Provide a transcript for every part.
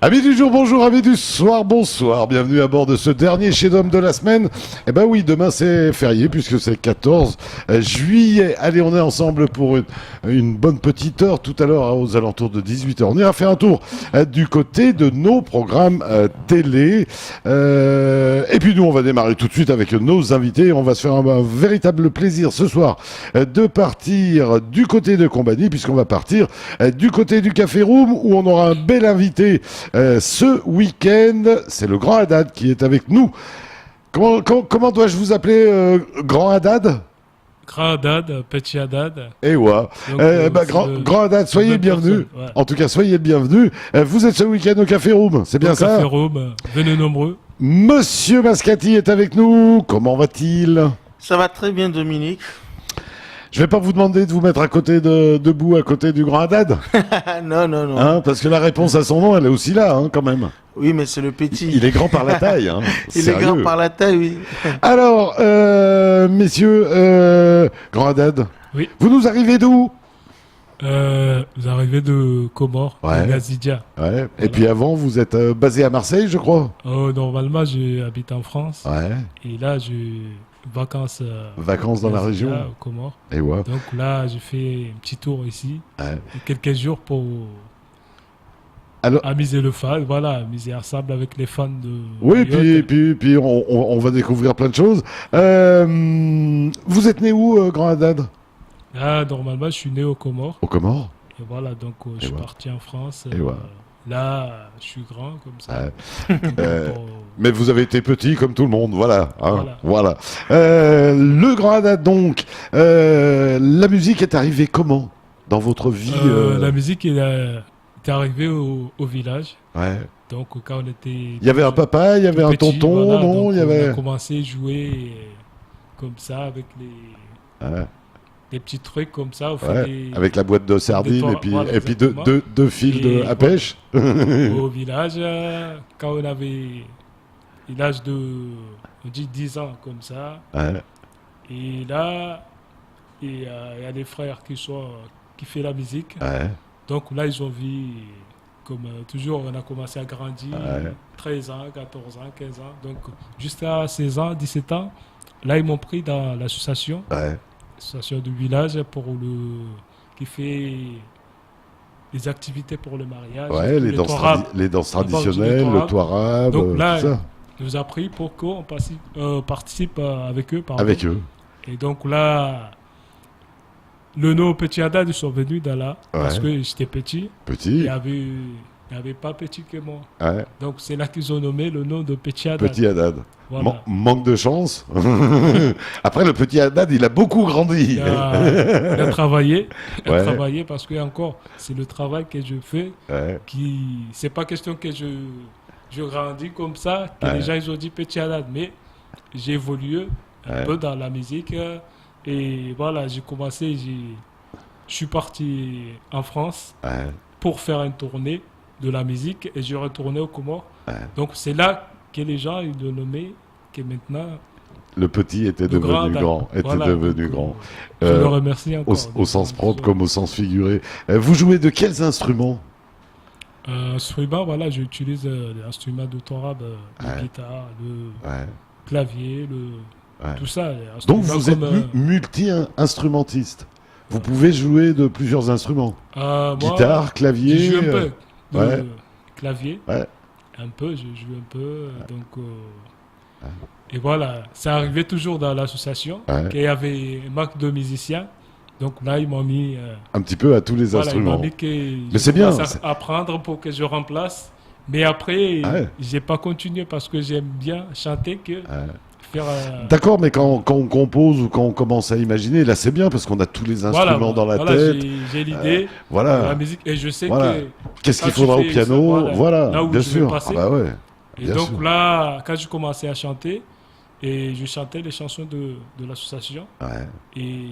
Amis du jour, bonjour, amis du soir, bonsoir, bienvenue à bord de ce dernier chef-d'œuvre de la semaine. Eh ben oui, demain c'est férié puisque c'est le 14 juillet. Allez, on est ensemble pour une bonne petite heure tout à l'heure aux alentours de 18h. On ira faire un tour du côté de nos programmes télé. Et puis nous, on va démarrer tout de suite avec nos invités. On va se faire un véritable plaisir ce soir de partir du côté de Combani puisqu'on va partir du côté du Café Room où on aura un bel invité ce week-end. C'est le Grand Haddad qui est avec nous. Comment dois-je vous appeler, Grand Haddad? Grand Haddad, Petit Haddad. Et ouais. Grand Haddad, soyez le bienvenu. Ouais. En tout cas, soyez le bienvenu. Vous êtes ce week-end au Café Room, c'est bien ça? Café Room, venez nombreux. Monsieur Mascati est avec nous. Comment va-t-il? Ça va très bien, Dominique. Je vais pas vous demander de vous mettre debout à côté du Grand Haddad. Non. Hein, parce que la réponse à son nom, elle est aussi là, hein, quand même. Oui, mais c'est le petit. Il est grand par la taille. Hein. Il est grand par la taille, oui. Alors, messieurs, Grand Haddad, oui. Vous nous arrivez d'où? Vous arrivez de Comores, ouais. de Gazidia. Ouais. Voilà. Et puis avant, vous êtes basé à Marseille, je crois? Normalement, j'habite en France. Ouais. Et là, vacances dans la région au Comores. Et ouais. Donc là, j'ai fait un petit tour ici. Ouais. Quelques jours pour amuser le fan. Voilà, amuser ensemble avec les fans de. Oui, puis on va découvrir plein de choses. Vous êtes né où, Grand Haddad? Là, normalement, je suis né aux Comores. Aux Comores? Et voilà, donc je suis parti en France. Et ouais. Là, je suis grand comme ça. Mais vous avez été petit comme tout le monde, voilà. Hein, voilà. Le Grand Haddad, donc, la musique est arrivée comment dans votre vie? La musique est arrivée au village. Ouais. Donc quand on était... Il y avait un papa, il y avait un tonton, voilà, non? On a commencé à jouer comme ça avec des petits trucs comme ça. Avec la boîte de sardines et puis deux fils à pêche. Au village, quand on avait l'âge de 10 ans comme ça. Ouais. Et là, il y a des frères qui font la musique. Ouais. Donc là, ils ont vu, comme toujours, on a commencé à grandir. 13 ans, 14 ans, 15 ans. Donc jusqu'à 16 ans, 17 ans, là, ils m'ont pris dans l'association. Ouais. L'association du village qui fait des activités pour le mariage. Ouais, les danses traditionnelles, le toirab. Donc là, ça. Il nous a pris pour qu'on participe avec eux. Avec eux. Et donc là, le nom Petit Haddad, ils sont venus de là. Parce que j'étais petit. Petit. Il n'y avait pas petit que moi. Ouais. Donc c'est là qu'ils ont nommé le nom de Petit Haddad. Petit Haddad. Voilà. Manque de chance. Après, le Petit Haddad, il a beaucoup grandi. Il a travaillé. Il a travaillé parce que, encore, c'est le travail que je fais. C'est pas question que je grandis comme ça, que les gens ils ont dit Petit Haddad. Mais j'ai évolué un peu dans la musique. Et voilà, j'ai commencé. Je suis parti en France pour faire une tournée de la musique et je retourné aux Comores. Donc c'est là que les gens ils l'ont nommé, que maintenant le petit était devenu grand. Je le remercie encore. Au sens propre comme au sens figuré. Vous jouez de quels instruments? Instruments, voilà, j'utilise l'instrument de tourab, la guitare, le clavier, tout ça. Donc vous êtes multi-instrumentiste. Vous pouvez jouer de plusieurs instruments. Guitare, clavier. Je joue un peu de clavier. Un peu, je joue un peu. Donc, et voilà, ça arrivait toujours dans l'association qu'il y avait un manque de musiciens. Donc là, ils m'ont mis... un petit peu à tous les instruments. Ils m'ont mis que mais c'est bien. Apprendre pour que je remplace. Mais après, j'ai pas continué parce que j'aime bien chanter que... D'accord, mais quand on compose ou quand on commence à imaginer, là c'est bien parce qu'on a tous les instruments dans la tête. J'ai l'idée de la musique et je sais que... Qu'est-ce qu'il faudra au piano, là où bien sûr. Passer. Et donc là, quand j'ai commencé à chanter, et je chantais les chansons de l'association, et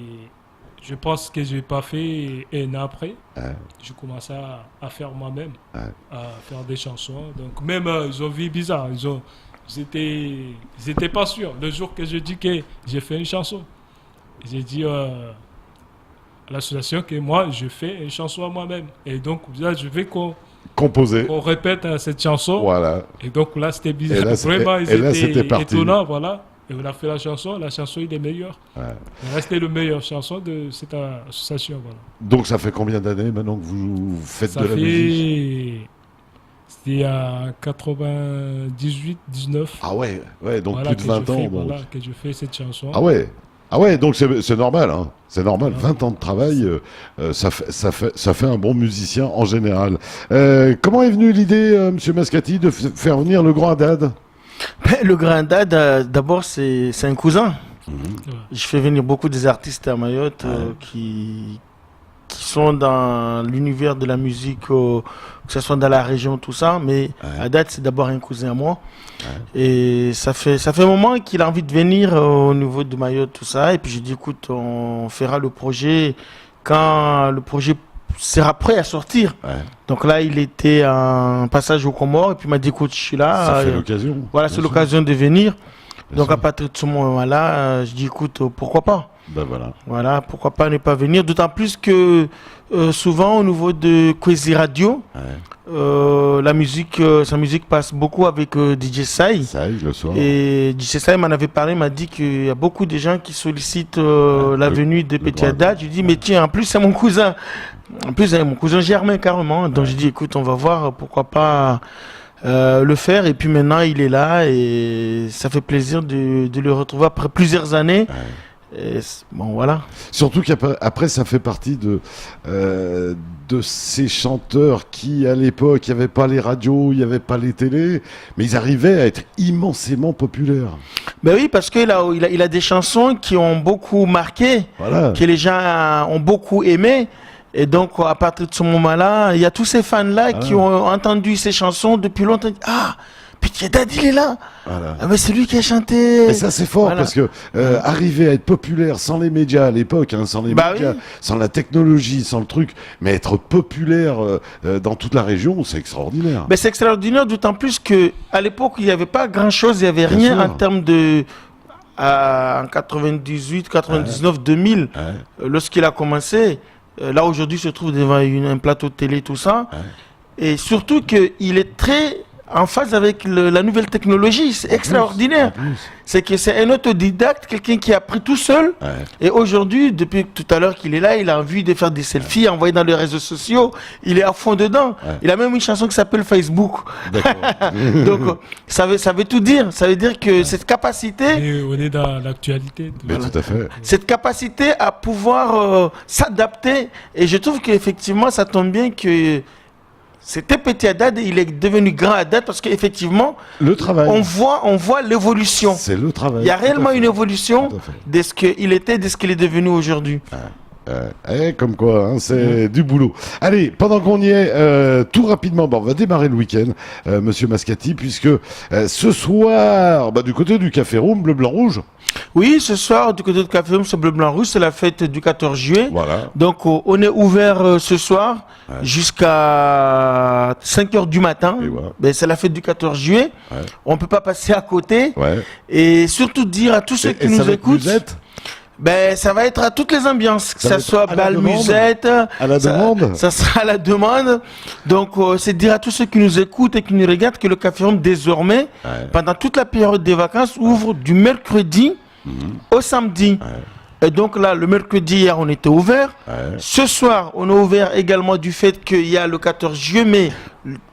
je pense que je n'ai pas fait un an après. J'ai commencé à faire moi-même, à faire des chansons. Donc même, ils ont vu bizarre, ils étaient pas sûrs. Le jour que je dis que j'ai fait une chanson, j'ai dit à l'association que moi, je fais une chanson à moi-même. Et donc, là, je veux qu'on composé. On répète cette chanson. Voilà. Et donc là, c'était bizarre. Et là, Vraiment, c'était parti. étonnants, voilà. Et on a fait la chanson, il est meilleur. Ouais. Il restait le meilleur chanson de cette association. Voilà. Donc ça fait combien d'années maintenant que vous faites de la musique? C'était à 98, 19. Ah ouais, donc voilà, plus de 20 ans. Voilà, que je fais cette chanson. Ah ouais, donc c'est normal, hein. C'est normal. 20 ans de travail, ça fait un bon musicien en général. Comment est venue l'idée, Monsieur Mascati, de faire venir le Grand Haddad? Le Grand Haddad, d'abord, c'est un cousin. Je fais venir beaucoup des artistes à Mayotte qui sont dans l'univers de la musique, que ce soit dans la région, tout ça. Mais Haddad, c'est d'abord un cousin à moi. Et ça fait un moment qu'il a envie de venir au niveau de Mayotte, tout ça. Et puis j'ai dit, écoute, on fera le projet quand le projet sera prêt à sortir. Donc là, il était en passage au Comores et puis il m'a dit, écoute, je suis là. Ça fait l'occasion. Voilà, c'est l'occasion de venir. Donc à partir de ce moment-là, je dis, écoute, pourquoi pas? Voilà, pourquoi pas ne pas venir? D'autant plus que souvent au niveau de Kwesi Radio, sa musique passe beaucoup avec DJ Sai. Le soir. Et DJ Sai m'en avait parlé, m'a dit qu'il y a beaucoup de gens qui sollicitent la venue de Petit Haddad. Je lui dis, mais tiens, en plus c'est mon cousin. En plus, c'est mon cousin Germain carrément. Donc je dis, écoute, on va voir, pourquoi pas le faire. Et puis maintenant, il est là et ça fait plaisir de le retrouver après plusieurs années. Et bon, voilà. Surtout qu'après, ça fait partie de ces chanteurs qui, à l'époque, il n'y avait pas les radios, il n'y avait pas les télés, mais ils arrivaient à être immensément populaires. Ben oui, parce qu'il a des chansons qui ont beaucoup marqué, que les gens ont beaucoup aimé. Et donc, à partir de ce moment-là, il y a tous ces fans-là qui ont entendu ces chansons depuis longtemps. Ah, Petit Haddad, il est là. Ah, mais c'est lui qui a chanté. Et ça, c'est fort parce que arriver à être populaire sans les médias à l'époque, sans les médias, sans la technologie, sans le truc, mais être populaire dans toute la région, c'est extraordinaire. Mais c'est extraordinaire, d'autant plus qu'à l'époque, il n'y avait pas grand-chose, il n'y avait rien en termes de... en 98, 99, 2000, lorsqu'il a commencé... Là, aujourd'hui, il se trouve devant un plateau de télé, tout ça. Et surtout qu'il est très en phase avec la nouvelle technologie. C'est extraordinaire. C'est que c'est un autodidacte, quelqu'un qui a appris tout seul. Et aujourd'hui, depuis tout à l'heure qu'il est là, il a envie de faire des selfies, envoyer dans les réseaux sociaux. Il est à fond dedans. Il a même une chanson qui s'appelle Facebook. Donc, ça veut tout dire. Ça veut dire que cette capacité... Et on est dans l'actualité. Tout à fait. Cette capacité à pouvoir s'adapter. Et je trouve qu'effectivement, ça tombe bien que... C'était Petit Haddad et il est devenu Grand Haddad parce qu'effectivement, le travail. On voit l'évolution. C'est le travail. Il y a réellement une évolution de ce qu'il était, de ce qu'il est devenu aujourd'hui. Comme quoi, hein, c'est du boulot. Allez, pendant qu'on y est, tout rapidement, on va démarrer le week-end, Monsieur Mascati, puisque ce soir, du côté du Café Room, Bleu, Blanc, Rouge. Oui, ce soir, du côté du Café Room, c'est Bleu, Blanc, Rouge, c'est la fête du 14 juillet. Voilà. Donc, on est ouvert ce soir jusqu'à 5h du matin. Ben, c'est la fête du 14 juillet. On ne peut pas passer à côté. Et surtout dire à tous ceux qui nous écoutent... Ben, ça va être à toutes les ambiances, que ça soit bal, musette, à la demande. Ça sera à la demande. Donc, c'est dire à tous ceux qui nous écoutent et qui nous regardent que le Café Room, désormais, pendant toute la période des vacances, ouvre du mercredi au samedi. Et donc là, le mercredi, hier, on était ouvert. Ce soir, on est ouvert également du fait qu'il y a le 14 juillet, mais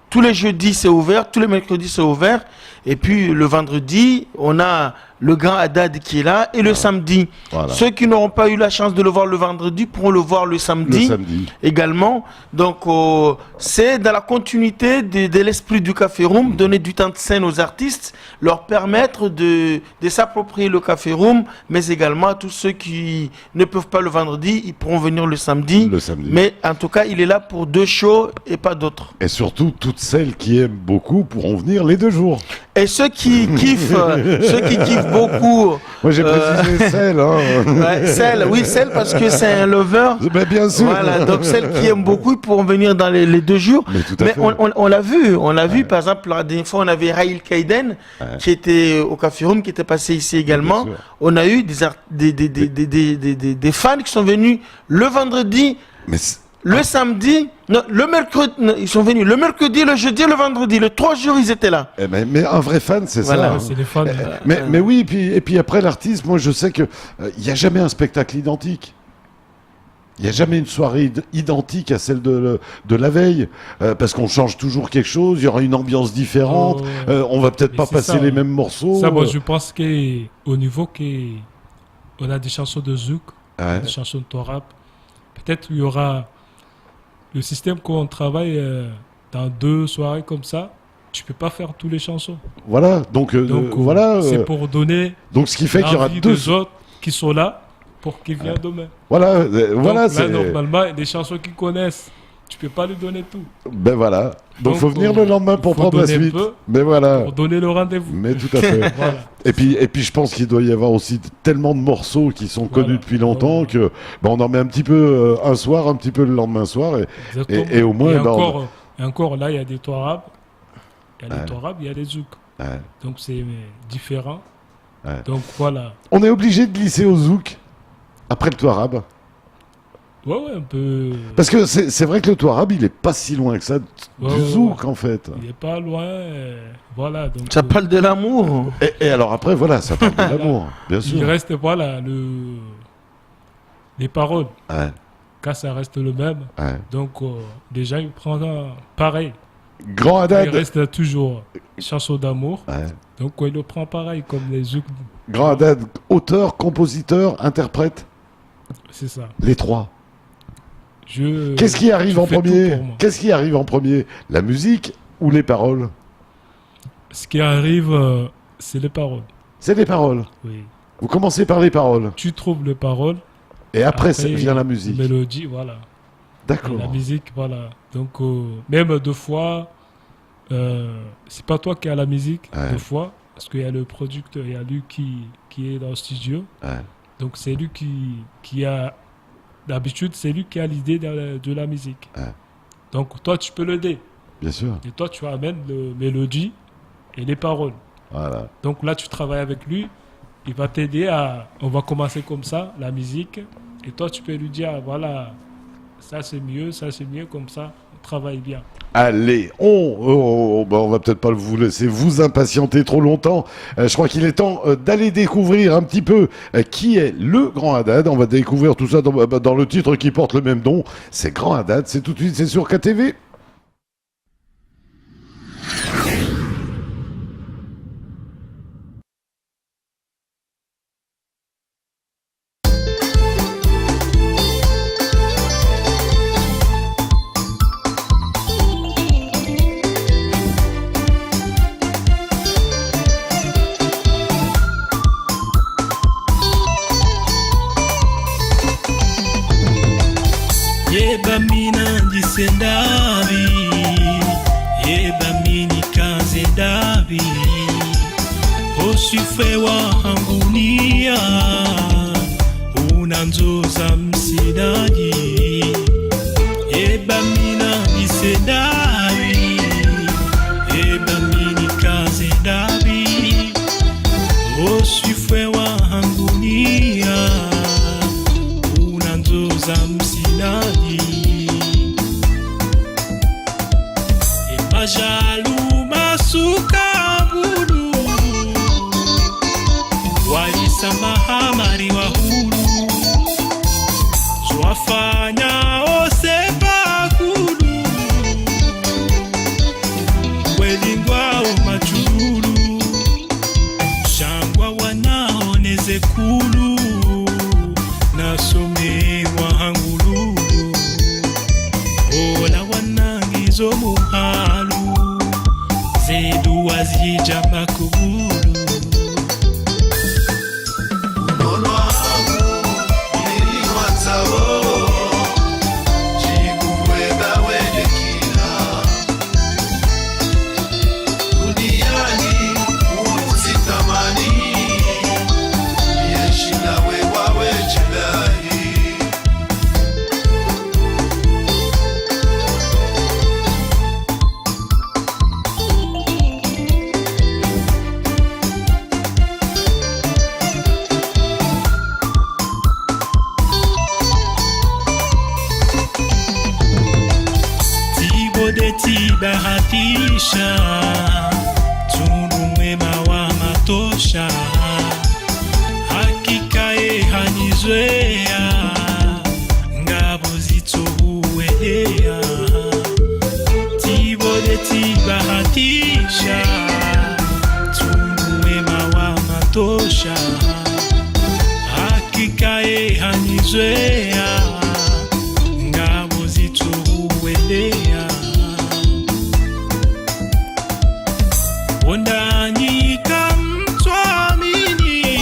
tous les jeudis, c'est ouvert, tous les mercredis, c'est ouvert. Et puis, le vendredi, on a le Grand Haddad qui est là, et le samedi. Ceux qui n'auront pas eu la chance de le voir le vendredi pourront le voir le samedi également. Donc, c'est dans la continuité de l'esprit du Café Room, donner du temps de scène aux artistes, leur permettre de s'approprier le Café Room, mais également à tous ceux qui ne peuvent pas le vendredi, ils pourront venir le samedi. Mais en tout cas, il est là pour 2 shows et pas d'autres. Et surtout, toutes celles qui aiment beaucoup pourront venir les 2 jours. Et ceux qui kiffent, beaucoup. Moi j'ai précisé celle. Celle, oui, celle parce que c'est un lover. Mais bien sûr. Voilà, donc celles qui aiment beaucoup, ils pourront venir dans les 2 jours. Mais on l'a vu, par exemple, la dernière fois, on avait Raïl Kaiden qui était au Café Room, qui était passé ici également. On a eu des fans qui sont venus le vendredi. Le samedi, non, le mercredi, non, ils sont venus le mercredi, le jeudi, le vendredi. Les 3 jours, ils étaient là. Mais un vrai fan, c'est Voilà. ça. Ouais, c'est les fans. Mais oui, et puis après l'artiste, moi je sais que il n'y a jamais un spectacle identique. Il n'y a jamais une soirée identique à celle de la veille, parce qu'on change toujours quelque chose, il y aura une ambiance différente, on va peut-être Mais pas c'est passer ça, les hein. mêmes morceaux. Ça, moi, je pense qu'au niveau on a des chansons de zouk, Ouais. des chansons de rap. Peut-être il y aura le système qu'on travaille dans 2 soirées comme ça. Tu peux pas faire toutes les chansons. Voilà, donc voilà. C'est pour donner Donc ce qui fait qu'il y aura l'envie 2 des autres qui sont là pour qu'ils viennent demain. Voilà, Donc, voilà, là, c'est normalement, des chansons qu'ils connaissent, tu peux pas lui donner tout. ben voilà. Donc faut venir on- le lendemain pour il faut prendre la donner un suite. peu Mais voilà. Pour donner le rendez-vous. Mais tout à fait. Voilà. Et puis je pense qu'il doit y avoir aussi tellement de morceaux qui sont Voilà. connus depuis longtemps Voilà. que on en met un petit peu un soir, un petit peu le lendemain soir. Exactement. Et au moins, Et dans- encore, là, il y a des Touarabes, il y a Ouais. des Touarabes, il y a des Zouk. Ouais. Donc c'est différent. Ouais. Donc voilà. On est obligé de glisser au zouk après le touarab. Ouais, un peu. Parce que c'est vrai que le touarab, il est pas si loin que ça du Ouais, zouk en fait. Il est pas loin. Voilà. Donc, Ça parle de l'amour. Et alors après, voilà, ça parle de l'amour, bien sûr. il reste, voilà, les paroles. Ouais, Car ça reste le même. ouais. Donc déjà, il prend pareil. Grand Il Haddad. reste toujours chanson d'amour. Ouais. Donc il le prend pareil, comme les Zouk. Grand Haddad, auteur, compositeur, interprète, C'est ça. les 3. Je- Qu'est-ce qui arrive je en fais tout premier pour moi. Qu'est-ce qui arrive en premier La musique ou les paroles Ce qui arrive, c'est les paroles. C'est les paroles. Oui. Vous commencez par les paroles. Tu trouves les paroles. Et après vient la musique. Mélodie, voilà. Et D'accord. la musique, voilà. Donc, même 2 fois, c'est pas toi qui as la musique, Ouais. 2 fois, parce qu'il y a le producteur, il y a lui qui est dans le studio. Ouais. Donc, c'est lui qui a. D'habitude, c'est lui qui a l'idée de la musique. Ouais. Donc, toi, tu peux l'aider. Bien sûr. Et toi, tu amènes le mélodie et les paroles. Voilà. Donc là, tu travailles avec lui. Il va t'aider à. On va commencer comme ça, la musique. Et toi, tu peux lui dire, voilà, ça c'est mieux, comme ça, on travaille bien. Allez, on va peut-être pas vous laisser vous impatienter trop longtemps. Je crois qu'il est temps d'aller découvrir un petit peu qui est le Grand Haddad. On va découvrir tout ça dans le titre qui porte le même nom. C'est Grand Haddad, c'est tout de suite, c'est sur KTV. Yeba mina ndise ndabi, yeba mini kaze dabi, osifwe wa hangunia, unanzoza msidaji. Yeba mina ndise ndabi, yeba mini kaze dabi, osifwe wa hangunia, unanzoza msidaji. Majalu masuka bulu, waisa mahamari wa hulu, zwafanya osepa kulu, welingwao machulu, shangwa wanaoneze kulu, nasomewa hangulu, ola wanangizo muhalu, zedu wazija makubulu. maisha, tundu mwema wa matosha, hakika hanizoea, ngabo zitohuelea, tibode tibahatisha, tundu mwema wa matosha, hakika hanizoea, ngabo zitohuelea. Ondanyika mtwamini,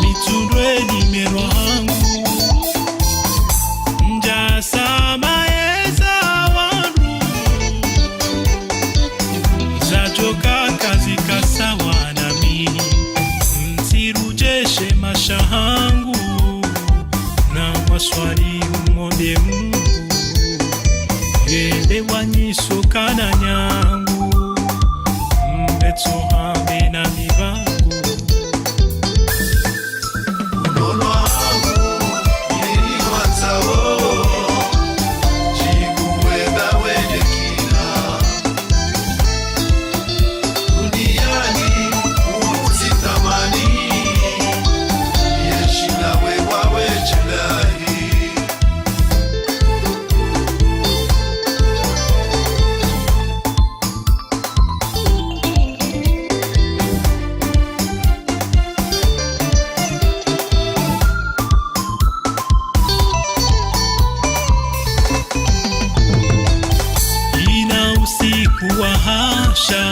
mitundwe nimero hangu, njasama eza wandu, zajoka kazi kasawa nami, msirujeshe masha hangu, na maswali umombe Mungu, elewanyisokana nyangu, mbetsohambe na mibangu. Unono wangu niliwanzao, jikuweza wedekina, duniani usitamani, yeshina wewawe chelahi. Ina usiku wa hasha,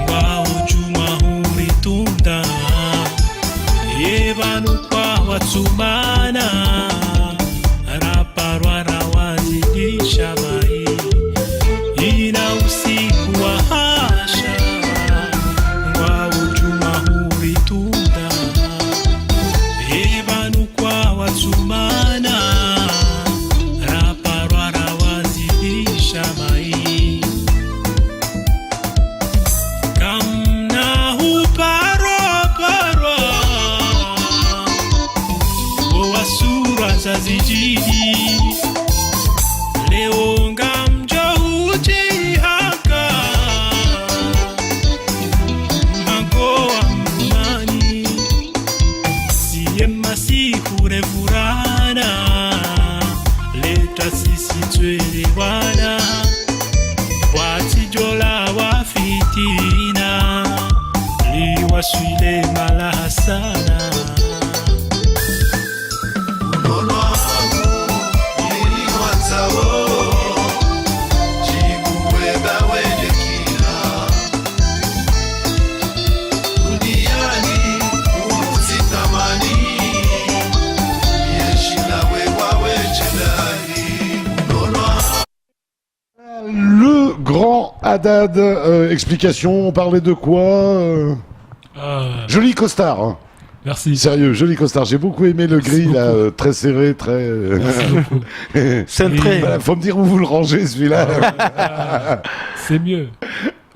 ngao juma huritunda, yebanu kwa watsumana, raparwara wazidisha mai. Ina usiku wa hasha, ngao juma huritunda, yebanu kwa watsumana, raparwara wazidisha mai. Kamna huparwa wa sura za zijiji, leo ngamjo hujihaka, mhago wa mrumani, siye masihu refurana, leta sisi twelewana, watijola wa fitina, liwaswile malaha sana. Unono wangu niliwanzao, jikuweza wedekina, duniani usitamani, yeshina wewawe chelahi. Unono Le grand Haddad, explication, on parlait de quoi Joli costard, hein. Merci. Sérieux, joli costard. J'ai beaucoup aimé le Merci gris, là, beaucoup. très serré, très... Merci beaucoup. Cintré. Voilà, faut me dire où vous le rangez, celui-là. C'est mieux.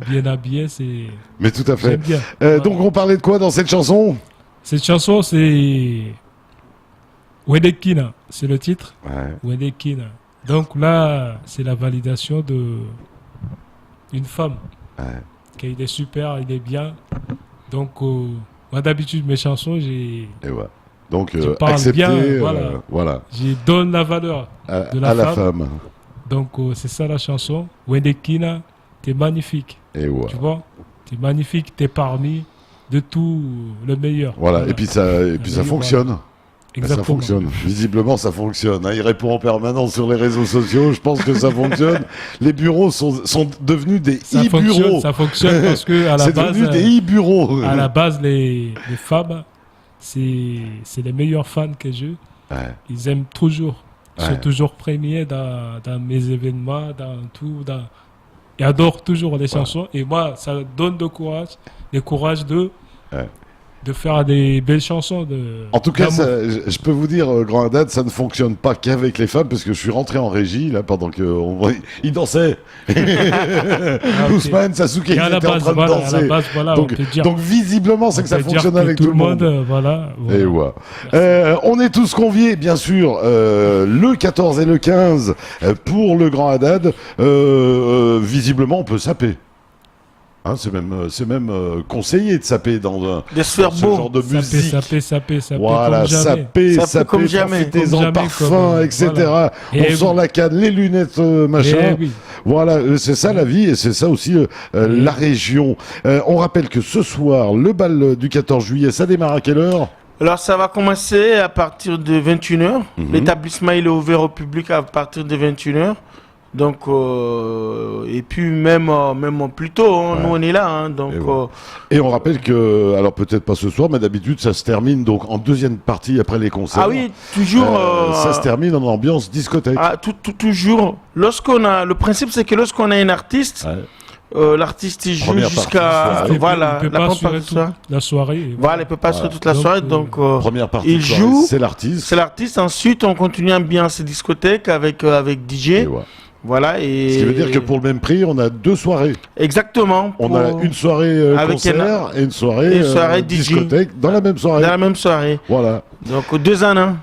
Bien habillé, c'est. Mais tout à fait. J'aime bien. Donc, on parlait de quoi dans cette chanson Cette chanson, c'est. Wedekina, c'est le titre. Ouais. Wedekina. Donc là, c'est la validation de une femme. Ouais. Il est super, il est bien. Donc, moi d'habitude, mes chansons, Et voilà. Donc, je parle accepter, bien, voilà. voilà, j'y donne la valeur de à la la femme. femme. Donc, c'est ça la chanson. Wedekina, t'es magnifique. Et voilà. Tu vois, t'es magnifique, t'es parmi de tout le meilleur. Voilà. Et puis ça meilleur, fonctionne. voilà. Ça Exactement. fonctionne. Visiblement, ça fonctionne. Hein. Il répond en permanence sur les réseaux sociaux. Je pense que ça fonctionne. Les bureaux sont devenus des e-bureaux. Ça fonctionne parce que à la C'est base, devenu des e-bureaux. à la base, les femmes, c'est les meilleurs fans que j'ai. Ouais. Ils aiment toujours. Ils Ouais. sont toujours premiers dans mes événements, dans tout. Ils adorent toujours les chansons. Et moi, ça donne le courage de Ouais. de faire des belles chansons. En tout cas, d'amour. je peux vous dire, Grand Haddad, ça ne fonctionne pas qu'avec les femmes, parce que je suis rentré en régie, là, pendant qu'ils dansaient. ok. Ousmane, Sasuke, Et ils à la étaient en base, train de voilà, à danser. la base, voilà, donc, on peut dire. donc, visiblement, c'est que ça on peut dire fonctionne que avec tout le monde. voilà. Et voilà. On est tous conviés, bien sûr, le 14 et le 15 pour le Grand Haddad. Visiblement, on peut saper. Hein, c'est même conseillé de saper dans De se faire ce beau. genre de musique. Saper, Voilà, comme jamais. saper, comme jamais. profitez-en, Comme jamais, parfum, comme, etc. voilà. On Et sort oui. la canne, les lunettes, machin. Eh oui. Voilà, c'est ça la vie et c'est ça aussi la région. On rappelle que ce soir, le bal du 14 juillet, ça démarre à quelle heure? Alors ça va commencer à partir de 21h. L'établissement il est ouvert au public à partir de 21h. Donc et puis même plus tôt, hein, nous on est là. Hein, donc Et on rappelle que, alors peut-être pas ce soir, mais d'habitude ça se termine donc en deuxième partie après les concerts. ah oui, toujours. Ça se termine en ambiance discothèque. Toujours. Le principe c'est que lorsqu'on a un artiste, l'artiste il joue Première jusqu'à partie, voilà Il peut la pas première assurer partie, toute la soirée. Voilà, il peut pas assurer toute la Donc, soirée. Donc Première partie, il de soirée, joue. c'est l'artiste. C'est l'artiste. Ensuite, on continue ambiance discothèque avec DJ. Et voilà. Voilà. Et Ce qui veut dire que pour le même prix, on a deux soirées. exactement. On a une soirée avec concert et une soirée, DJ. discothèque dans la même soirée. dans la même soirée. Voilà. Donc 2 en 1.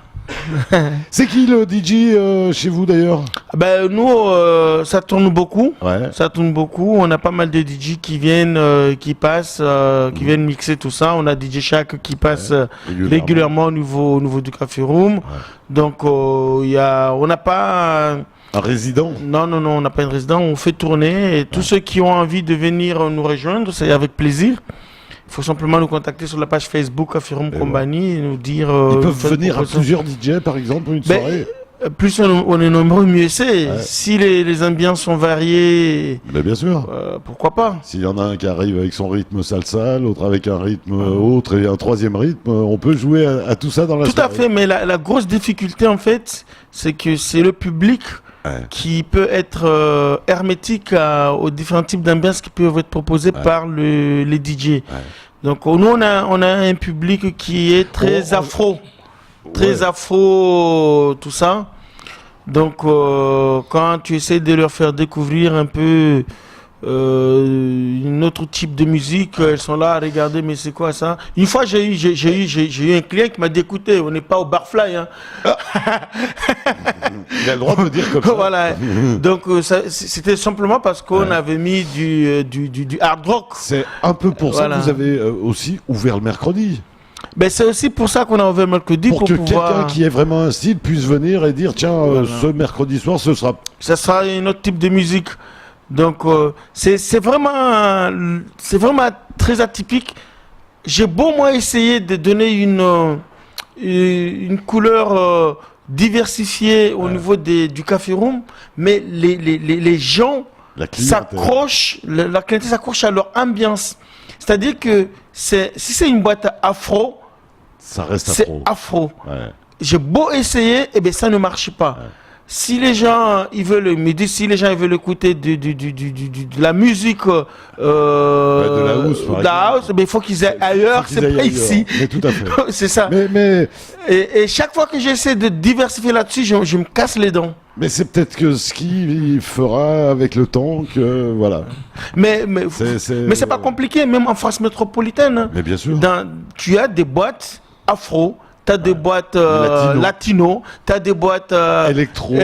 C'est qui le DJ chez vous d'ailleurs? Ben nous, ça tourne beaucoup. Ouais. Ça tourne beaucoup. On a pas mal de DJ qui viennent, qui passent, qui viennent mixer tout ça. On a DJ Shaq qui passe régulièrement au niveau du Café Room. Donc on n'a pas un résident? Non, on n'a pas un résident. On fait tourner et tous ceux qui ont envie de venir nous rejoindre, c'est avec plaisir. Il faut simplement nous contacter sur la page Facebook Café Room Company et nous dire. Ils peuvent venir à plusieurs DJ par exemple pour une soirée. Plus on est nombreux, mieux c'est. Si les ambiances sont variées, Mais bien sûr. pourquoi pas? S'il y en a un qui arrive avec son rythme salsa, l'autre avec un rythme autre et un troisième rythme, on peut jouer à tout ça dans la soirée. Tout à fait, mais la grosse difficulté en fait, c'est que c'est le public qui peut être hermétique aux différents types d'ambiance qui peuvent être proposés par les DJ. Donc nous on a un public qui est très afro. Très afro, tout ça. Donc, quand tu essaies de leur faire découvrir un peu un autre type de musique, elles sont là à regarder, mais c'est quoi ça? Une fois, j'ai eu un client qui m'a dit, écoutez, on n'est pas au Barfly. Hein. Il a le droit de me dire comme ça. Voilà. Donc, c'était simplement parce qu'on avait mis du hard rock. C'est un peu pour ça que vous avez aussi ouvert le mercredi. Ben c'est aussi pour ça qu'on a ouvert mercredi pour que pouvoir... quelqu'un qui ait vraiment un style puisse venir et dire tiens ce mercredi soir ça sera un autre type de musique. Donc c'est vraiment très atypique. J'ai beau moi essayer de donner une couleur diversifiée au niveau du Café Room, mais les gens s'accrochent, la clientèle s'accroche à leur ambiance. C'est-à-dire que si c'est une boîte afro, ça reste c'est afro. J'ai beau essayer, et bien ça ne marche pas. Si les gens ils veulent écouter de la musique de la house, mais il faut qu'ils aillent ailleurs, c'est pas ici. Mais tout à fait. C'est ça. Et chaque fois que j'essaie de diversifier là-dessus, je me casse les dents. Mais c'est peut-être que ce qui fera avec le temps que voilà. Mais c'est pas compliqué, même en France métropolitaine. Mais bien sûr. Tu as des boîtes afro. T'as des boîtes latino, t'as des boîtes électro.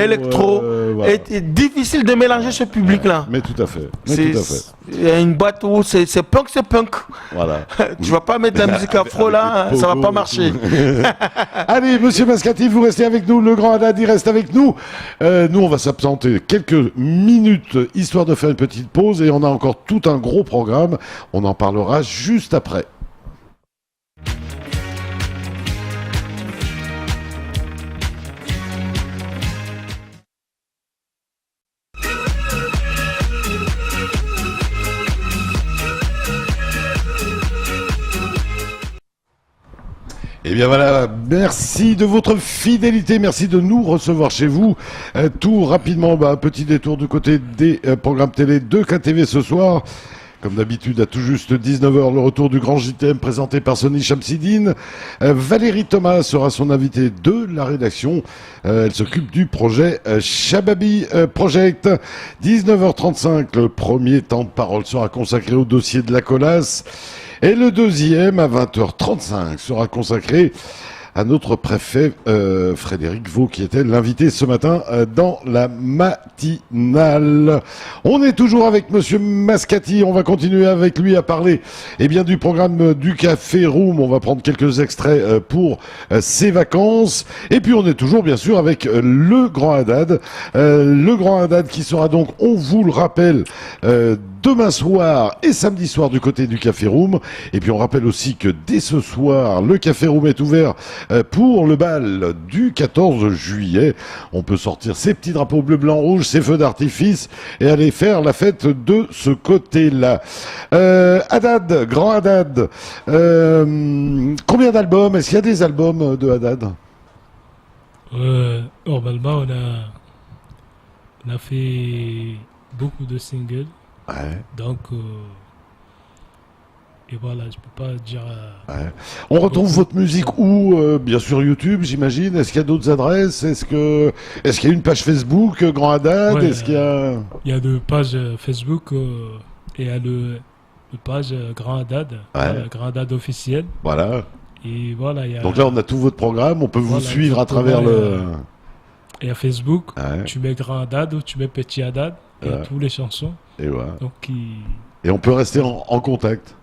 Voilà. Et difficile de mélanger ce public-là. Mais tout à fait. Il y a une boîte où c'est punk, c'est punk. Voilà. Tu vas pas mettre de la musique afro là, ça va pas marcher. Allez, monsieur Mascati, vous restez avec nous. Le Grand Haddad, il reste avec nous. Nous, on va s'absenter quelques minutes, histoire de faire une petite pause. Et on a encore tout un gros programme. On en parlera juste après. Et bien voilà, merci de votre fidélité, merci de nous recevoir chez vous. Tout rapidement, un petit détour du côté des programmes télé de KTV ce soir. comme d'habitude, à tout juste 19h, le retour du grand JTM présenté par Sonny Chamsidine. Valérie Thomas sera son invitée de la rédaction. Elle s'occupe du projet Shababi Project. 19h35, le premier temps de parole sera consacré au dossier de la Colasse. Et le deuxième, à 20h35, sera consacré à notre préfet Frédéric Vaux, qui était l'invité ce matin dans la matinale. On est toujours avec Monsieur Mascati, on va continuer avec lui à parler du programme du Café Room. On va prendre quelques extraits pour ses vacances. Et puis on est toujours bien sûr avec le Grand Haddad. Le Grand Haddad qui sera donc, on vous le rappelle, demain soir et samedi soir du côté du Café Room. Et puis on rappelle aussi que dès ce soir, le Café Room est ouvert pour le bal du 14 juillet. On peut sortir ses petits drapeaux bleu, blanc, rouge, ses feux d'artifice et aller faire la fête de ce côté-là. Haddad, Grand Haddad, combien d'albums? Est-ce qu'il y a des albums de Haddad? Normalement, on a fait beaucoup de singles. Ouais. Donc, et voilà, je peux pas dire. Ouais. On retrouve votre musique où? Bien sûr YouTube, j'imagine. Est-ce qu'il y a d'autres adresses? Est-ce qu'il y a une page Facebook, Grand Haddad? Ouais, Est-ce qu'il y a... Il y a deux pages Facebook et il y a le page Grand Haddad, Grand Haddad officiel. Voilà. Et voilà, il y a... Donc là, on a tout votre programme. On peut vous Voilà, suivre à travers le... Et à Facebook, Ouais. tu mets Grand Haddad ou tu mets Petit Haddad. Il y a Ouais. toutes les chansons. Et voilà. Donc, Et on peut rester en contact.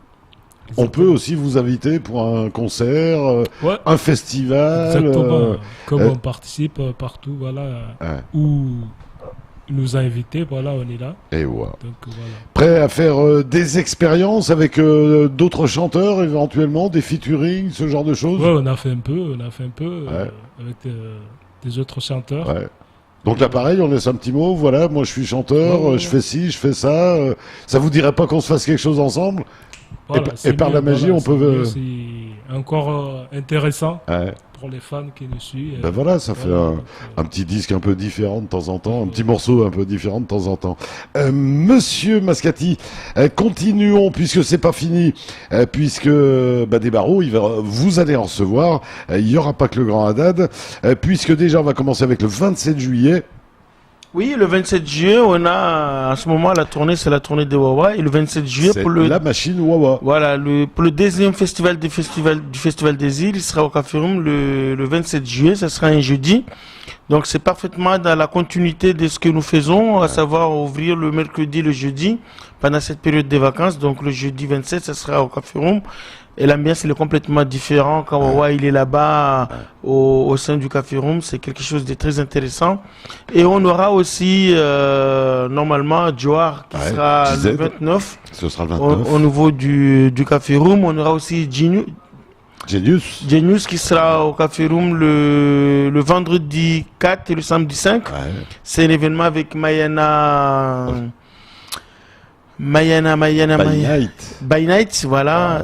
On peut aussi vous inviter pour un concert, Ouais. un festival. Exactement. Comme euh, on participe partout, voilà, Ouais. où il nous a invités, voilà, on est là. Et voilà. Donc voilà. Prêt à faire des expériences avec d'autres chanteurs éventuellement, des featuring, ce genre de choses? Ouais, on a fait un peu, Ouais. avec des autres chanteurs. Ouais. Donc là, pareil, on laisse un petit mot. Voilà, moi je suis chanteur, Ouais. je fais ci, je fais ça. Ça vous dirait pas qu'on se fasse quelque chose ensemble? Voilà, et c'est par la magie, on c'est peut, mieux, c'est encore intéressant Ouais. pour les fans qui nous suivent. Ben voilà, ça fait Voilà, un, donc, un petit disque un peu différent de temps en temps, un petit morceau un peu différent de temps en temps. Monsieur Mascati, continuons puisque c'est pas fini, puisque des barreaux, vous allez en recevoir. Il y aura pas que le Grand Haddad, puisque déjà on va commencer avec le 27 juillet. Oui, le 27 juillet, on a en ce moment la tournée, c'est la tournée de Wawa. Et le 27 juillet, C'est pour le la machine Wawa. voilà, pour le deuxième festival du Festival des Îles, il sera au Café Room le 27 juillet, ça sera un jeudi. Donc c'est parfaitement dans la continuité de ce que nous faisons, à savoir ouvrir le mercredi, le jeudi, pendant cette période des vacances. Donc le jeudi 27, ça sera au Café Room. Et l'ambiance, elle est complètement différente. Quand Wawa, il est là-bas, au sein du Café Room, c'est quelque chose de très intéressant. Et on aura aussi, normalement, Joar, qui sera Gisèle. le 29. Ce sera le 29. Au niveau du Café Room, on aura aussi Genius qui sera au Café Room le vendredi 4 et le samedi 5. Ouais. C'est un événement avec Mayana, By Night, voilà,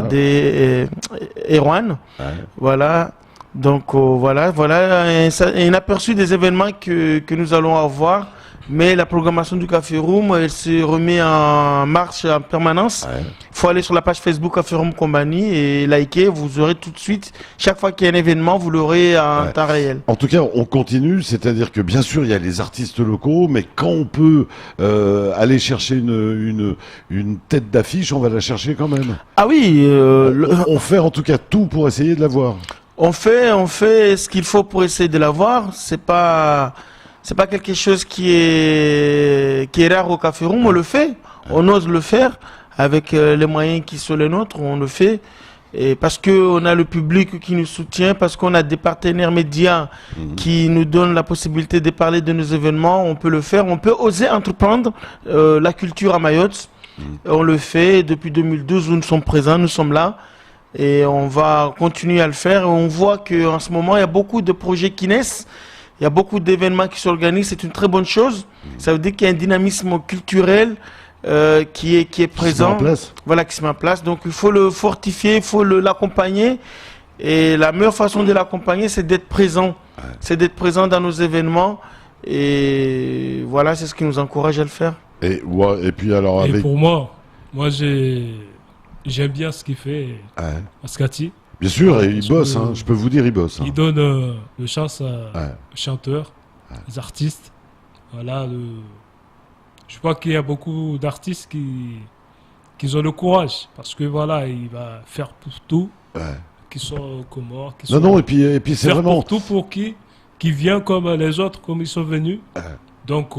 Erwan. Ouais. Voilà. Donc voilà un aperçu des événements que nous allons avoir. Mais la programmation du Café Room, elle se remet en marche en permanence. Ouais. Il faut aller sur la page Facebook Café Room Compagnie et liker. Vous aurez tout de suite, chaque fois qu'il y a un événement, vous l'aurez en temps réel. En tout cas, on continue, c'est-à-dire que bien sûr, il y a les artistes locaux, mais quand on peut aller chercher une tête d'affiche, on va la chercher quand même. Ah oui, On fait en tout cas tout pour essayer de la voir. on fait ce qu'il faut pour essayer de l'avoir. C'est pas quelque chose qui est rare au Café Room. On le fait, on ose le faire avec les moyens qui sont les nôtres. On le fait et parce que on a le public qui nous soutient, parce qu'on a des partenaires médias qui nous donnent la possibilité de parler de nos événements. On peut le faire. On peut oser entreprendre la culture à Mayotte. On le fait depuis 2012 où nous sommes présents, nous sommes là. Et on va continuer à le faire. Et on voit qu'en ce moment, il y a beaucoup de projets qui naissent. Il y a beaucoup d'événements qui s'organisent. C'est une très bonne chose. Ça veut dire qu'il y a un dynamisme culturel qui est présent. Qui se met en place. Voilà, qui se met en place. Donc il faut le fortifier, il faut l'accompagner. Et la meilleure façon de l'accompagner, c'est d'être présent. C'est d'être présent dans nos événements. Et voilà, c'est ce qui nous encourage à le faire. Et puis alors Et avec... pour moi, Moi, j'aime bien ce qu'il fait, Mascati. Bien sûr, et il Parce bosse, que je peux vous dire, il bosse. Il donne le chance aux chanteurs, aux artistes. Voilà, je crois qu'il y a beaucoup d'artistes qui ont le courage, parce que voilà, il va faire pour tout, qui sont aux Comores, qui sont... Non, et puis c'est vraiment... pour tout pour qui vient comme les autres, comme ils sont venus. Donc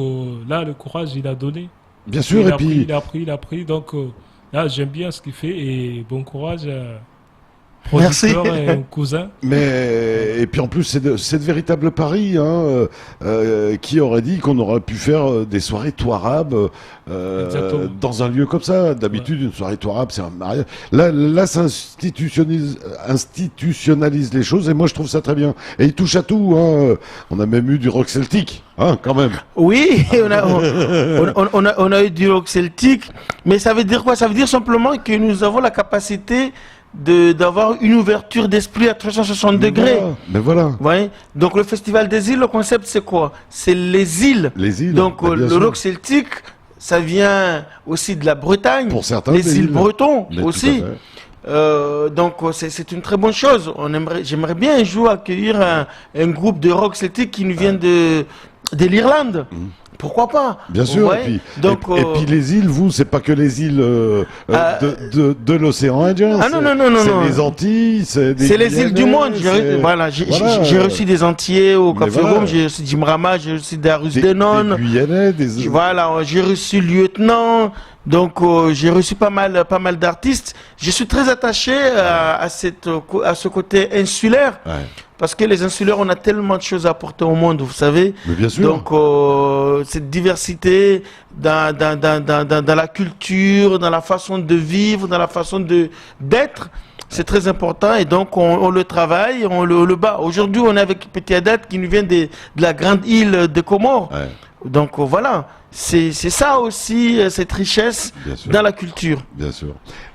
là, le courage, il a donné. Bien sûr, et puis... Il a pris, donc là, j'aime bien ce qu'il fait, et bon courage Merci. et un cousin. Mais et puis en plus c'est de véritables paris. Qui aurait dit qu'on aurait pu faire des soirées tout arabes dans un lieu comme ça? D'habitude une soirée tout arabe c'est un mariage. Là ça institutionnalise les choses et moi je trouve ça très bien. Et il touche à tout. On a même eu du rock celtique, quand même. Oui, on a eu du rock celtique, mais ça veut dire quoi? Ça veut dire simplement que nous avons la capacité d'avoir une ouverture d'esprit à 360 degrés. Mais voilà. Ouais. Donc le Festival des îles, le concept c'est quoi? C'est les îles. Les îles. Donc bien le sûr. rock celtique, ça vient aussi de la Bretagne. Pour certains les îles bretons Mais aussi. tout à fait. Donc c'est une très bonne chose. J'aimerais bien un jour accueillir un groupe de rock celtique qui nous vient de l'Irlande. Pourquoi pas? Bien sûr. Ouais. Et puis les îles, vous, c'est pas que les îles de l'océan Indien. Ah non. C'est les Antilles, c'est les îles du monde. J'ai reçu des Antillais au Café Rome, j'ai reçu d'Imrama, j'ai reçu d'Arus Denon. Des Guyanais, Voilà, j'ai reçu Lieutenant. Donc j'ai reçu pas mal d'artistes. Je suis très attaché à ce côté insulaire. Parce que les insulaires, on a tellement de choses à apporter au monde, vous savez. Mais bien sûr. Donc, cette diversité dans la culture, dans la façon de vivre, dans la façon d'être, c'est très important. Et donc, on le travaille, on le bat. Aujourd'hui, on est avec Petit Haddad qui nous vient de la grande île de Comores. Donc, voilà. C'est ça aussi, cette richesse dans la culture. Bien sûr.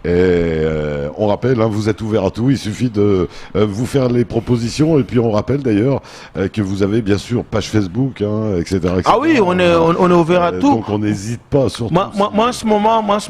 Et on rappelle, vous êtes ouvert à tout, il suffit de vous faire les propositions. Et puis on rappelle d'ailleurs que vous avez bien sûr page Facebook, etc., etc. Ah oui, on est ouvert à tout. Donc on n'hésite pas surtout. Moi, en ce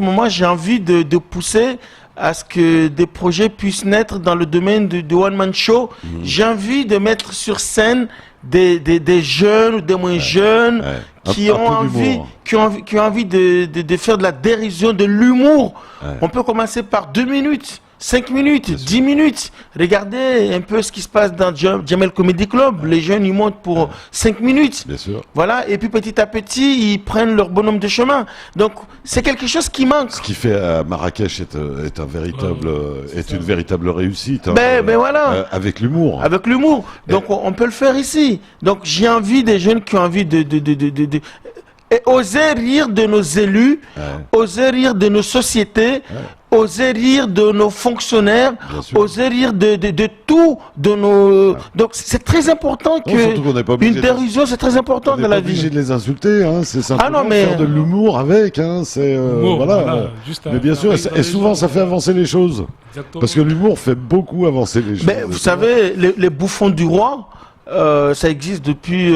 moment, j'ai envie de pousser à ce que des projets puissent naître dans le domaine de One Man Show. J'ai envie de mettre sur scène des jeunes ou des moins jeunes qui ont envie de faire de la dérision, de l'humour. On peut commencer par 2 minutes, 5 minutes, 10 minutes. Regardez un peu ce qui se passe dans Jamel Comedy Club. Les jeunes, ils montent pour 5 minutes. Bien sûr. Voilà. Et puis petit à petit, ils prennent leur bonhomme de chemin. Donc, c'est quelque chose qui manque. Ce qui fait à Marrakech est une véritable réussite. Voilà. Avec l'humour. Avec l'humour. Donc, on peut le faire ici. Donc, j'ai envie des jeunes qui ont envie et oser rire de nos élus, oser rire de nos sociétés, oser rire de nos fonctionnaires, oser rire de tout, de nos... Donc c'est très important une dérision, c'est très important dans la vie. On n'est pas obligé de les insulter, c'est simplement faire de l'humour avec, voilà. Mais bien sûr, et souvent ça fait avancer les choses. Exactement. Parce que l'humour fait beaucoup avancer les choses. Mais vous savez, les bouffons du roi, ça existe depuis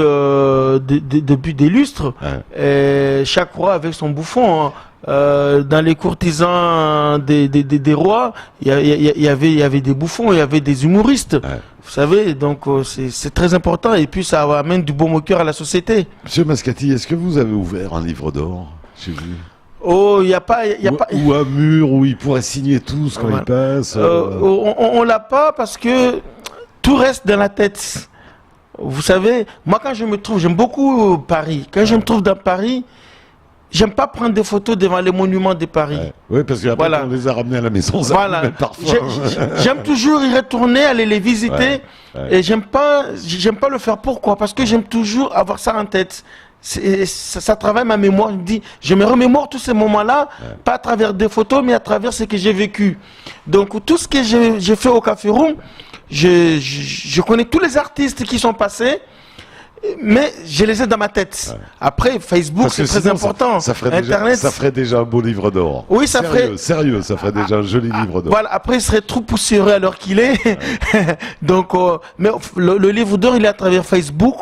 des lustres. Et chaque roi avec son bouffon. Dans les courtisans des rois, il y avait des bouffons, il y avait des humoristes. Vous savez, donc c'est très important. Et puis ça amène du baume au cœur à la société. Monsieur Mascati, est-ce que vous avez ouvert un livre d'or chez vous? Oh, il n'y a pas... Ou un mur où il pourrait signer tous quand il passe on l'a pas parce que tout reste dans la tête. Vous savez, moi quand je me trouve, j'aime beaucoup Paris. Quand je me trouve dans Paris, j'aime pas prendre des photos devant les monuments de Paris. Oui, parce qu'après on les a ramenés à la maison, ça parfois. J'aime toujours y retourner, aller les visiter. Et j'aime pas le faire. Pourquoi? Parce que j'aime toujours avoir ça en tête. Ça travaille ma mémoire. Je me remémore tous ces moments-là, pas à travers des photos, mais à travers ce que j'ai vécu. Donc tout ce que j'ai fait au Café Room, je connais tous les artistes qui sont passés. Mais je les ai dans ma tête. Après, Facebook, Parce que c'est très sinon, important. Ça ferait Internet, ça ferait déjà un beau livre d'or. Oui, ça ferait. Sérieux, ça ferait déjà un joli livre d'or. Voilà, après, il serait trop poussiéreux à l'heure qu'il est. Donc, mais le livre d'or, il est à travers Facebook,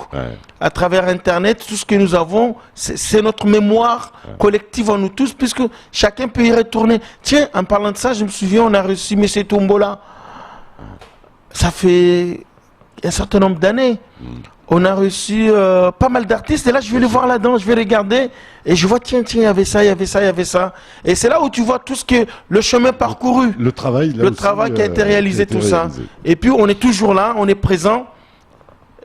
à travers Internet. Tout ce que nous avons, c'est notre mémoire collective en nous tous, puisque chacun peut y retourner. Tiens, en parlant de ça, je me souviens, on a reçu M. Tombola. Ça fait un certain nombre d'années. On a reçu pas mal d'artistes, et là je vais les voir là-dedans, je vais regarder, et je vois, tiens, il y avait ça, il y avait ça, il y avait ça. Et c'est là où tu vois tout ce que le chemin parcouru, le travail qui a été réalisé, tout ça. Et puis on est toujours là, on est présent,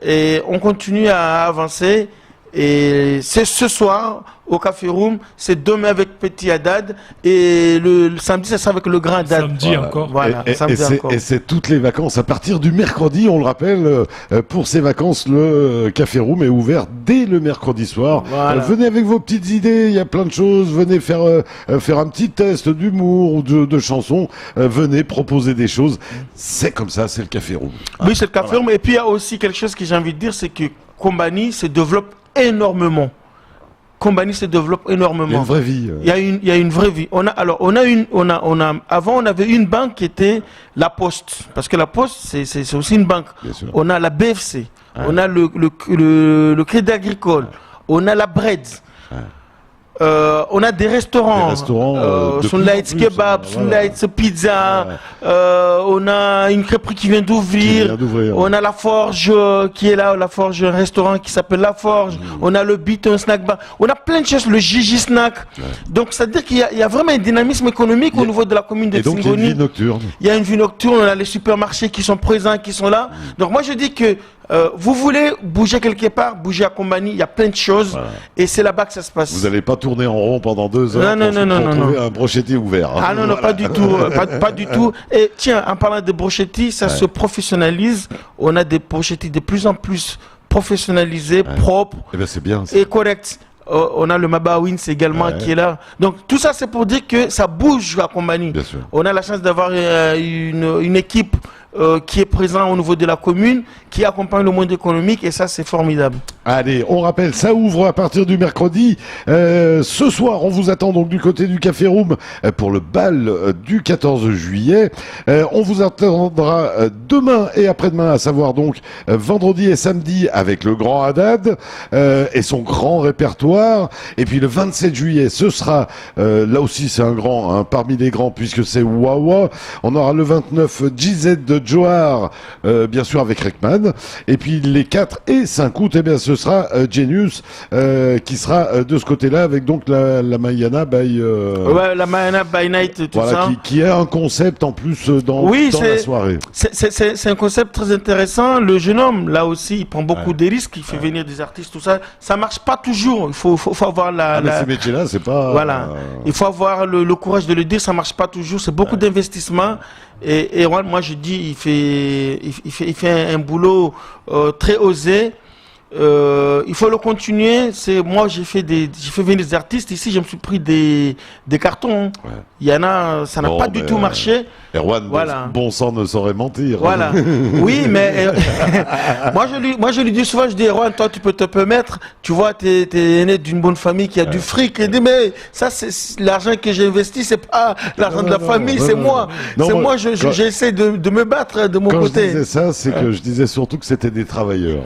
et on continue à avancer. Et c'est ce soir au Café Room, c'est demain avec Petit Haddad, et le samedi, ça sera avec le grand Haddad. Samedi encore. Voilà, et c'est toutes les vacances. À partir du mercredi, on le rappelle, pour ces vacances, le Café Room est ouvert dès le mercredi soir. Voilà. Venez avec vos petites idées, il y a plein de choses. Venez faire un petit test d'humour ou de chansons. Venez proposer des choses. C'est comme ça, c'est le Café Room. Oui, c'est le Café Room. Et puis il y a aussi quelque chose que j'ai envie de dire, c'est que Kombani se développe énormément. Kombani se développe énormément. Il y a une vraie vie. Il y a une vraie vie. Avant, on avait une banque qui était la Poste. Parce que la Poste, c'est aussi une banque. On a la BFC. On a le Crédit Agricole. On a la Bread. On a des restaurants, Sunlights Kebab, Sunlights Pizza, on a une crêperie qui vient d'ouvrir, on a la Forge qui est là, la Forge, un restaurant qui s'appelle la Forge, on a le Beat, un snack bar, on a plein de choses, le Gigi Snack. Donc c'est-à-dire qu'il y a vraiment un dynamisme économique au niveau de la commune de Tsingoni. Et donc il y a une vie nocturne. Il y a une vie nocturne, on a les supermarchés qui sont présents, qui sont là. Donc moi je dis que vous voulez bouger quelque part, bouger à Kombani, il y a plein de choses, et c'est là-bas que ça se passe. Vous n'allez pas tourner en rond pendant 2 heures pour trouver un brochetti ouvert. Ah non, pas du tout, pas du tout. Et tiens, en parlant de brochetti, ça se professionnalise. On a des brochetti de plus en plus professionnalisés, propres, c'est bien, et corrects. On a le Maba Wins également qui est là. Donc tout ça c'est pour dire que ça bouge à Kombani. On a la chance d'avoir une équipe qui est présente au niveau de la commune, qui accompagne le monde économique, et ça c'est formidable. Allez, on rappelle, ça ouvre à partir du mercredi. Ce soir, on vous attend donc du côté du Café Room pour le bal du 14 juillet. On vous attendra demain et après-demain, à savoir donc vendredi et samedi avec le grand Haddad et son grand répertoire. Et puis le 27 juillet, ce sera, là aussi c'est un grand, hein, parmi les grands puisque c'est Wawa. On aura le 29 GZ de Johar, bien sûr avec Rekman. Et puis les 4 et 5 août, eh bien ce sera Genius qui sera de ce côté-là avec donc la Mayana by la Mayana by Night, tout ça. Qui a un concept en plus dans la soirée. C'est un concept très intéressant. Le jeune homme, là aussi, il prend beaucoup de risques, il fait venir des artistes, tout ça. Ça marche pas toujours. Il faut avoir ces métiers-là, c'est pas. Voilà. Il faut avoir le courage de le dire. Ça marche pas toujours. C'est beaucoup d'investissement. Et moi, je dis, il fait un boulot très osé. Il faut le continuer. Moi, j'ai fait venir des artistes ici. Je me suis pris des cartons. Il y en a, ça n'a pas du tout marché. Erwan, bon sang ne saurait mentir. Voilà. Oui, mais moi je lui dis souvent, je dis, Erwan, toi tu peux te permettre. Tu vois, t'es né d'une bonne famille qui a du fric. Il dit, mais ça, c'est l'argent que j'ai investi, c'est pas l'argent de la famille, c'est moi. C'est moi, j'essaie de me battre de mon côté. Quand je disais ça, c'est que je disais surtout que c'était des travailleurs.